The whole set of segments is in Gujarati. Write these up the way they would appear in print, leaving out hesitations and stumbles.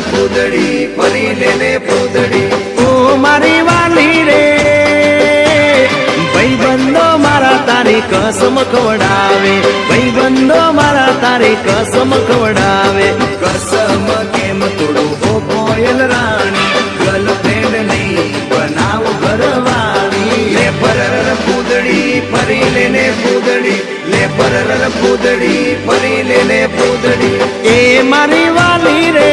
પૂદડી પરી લેને પૂદડી ઓ મારી વાલી રે ભાઈ બંધો મારા તારી કસમ ખવડાવે ભાઈ બંધો મારા તારી કસમ ખવડાવે કસમ કેમ તોડું ઓ કોયલ રાણી ગર્લફ્રેન્ડ નહીં બનાવ ઘરવાળી લે પરર પૂદડી પરી લેને પૂદડી લે પરર પૂદડી પરી લેને પૂદડી એ મારી વાલી રે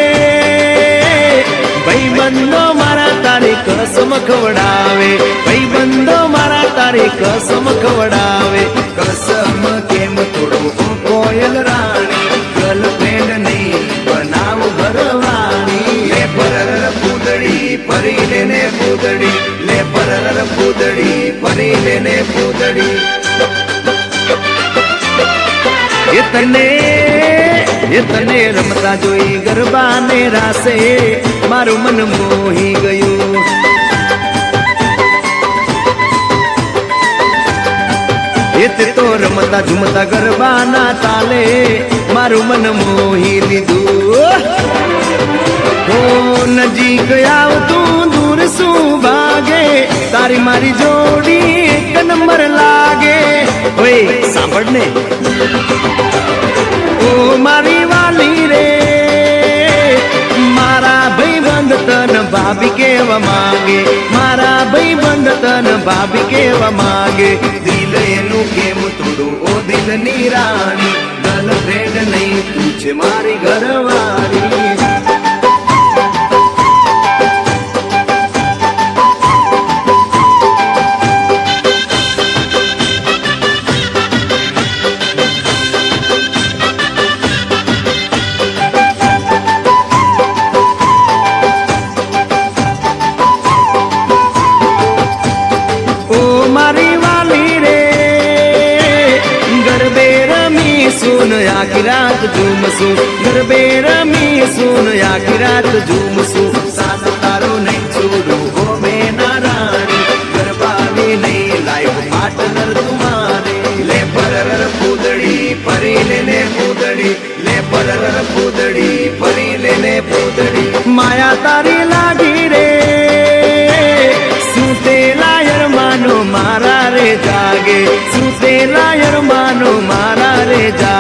ભાઈ બંધો મારા તારી કસમ ખવડાવે ભાઈ બંધો મારા તારી કસમ ખવડાવે કસમ કેમ તોડું ઓ કોયલ રાણી ગર્લફ્રેન્ડ નહીં બનાવ ઘરવાળી લે પરર પૂદડી પરી લેને પૂદડી લે પરર પૂદડી પરી લેને પૂદડી એ તને રમતા જોઈ ગરબા ને રાસે મારું મન મોહી ગયું એ તો રમતા ઝુમતા ગરબા ના તાલે મારું મન મોહી લીધું હો નજીક આવતું દૂર શું ભાગે તારી મારી જોડી એક નંબર લાગે ઓય સાંભળ ને ઓ મારી વાલી રે મારા ભાઈ બંધ તન ભાભી કેવા માંગે મારા ભાઈ બંધ તન ભાભી કેવા માંગે દિલ એનું કેમ તોડું ઓ દિલની રાણી ગર્લફ્રેન્ડ નહીં તું છે મારી ઘરવાળી આખી રાત ઝૂમશું ગરબે રમી સુન આખી રાત ઝૂમશું સાથ તારો નહીં છોડું હો મેના રાણી ગરબાની નહીં લાઈફ પાર્ટનર તુમારે લે પરર પૂદડી પરી લેને પૂદડી લે પરર પૂદડી પરી લેને પૂદડી માયા તારી લાગી રે સુતેલા યરમાનો મારા રે જાગે સુતેલા યરમાનો મારા રે જાગે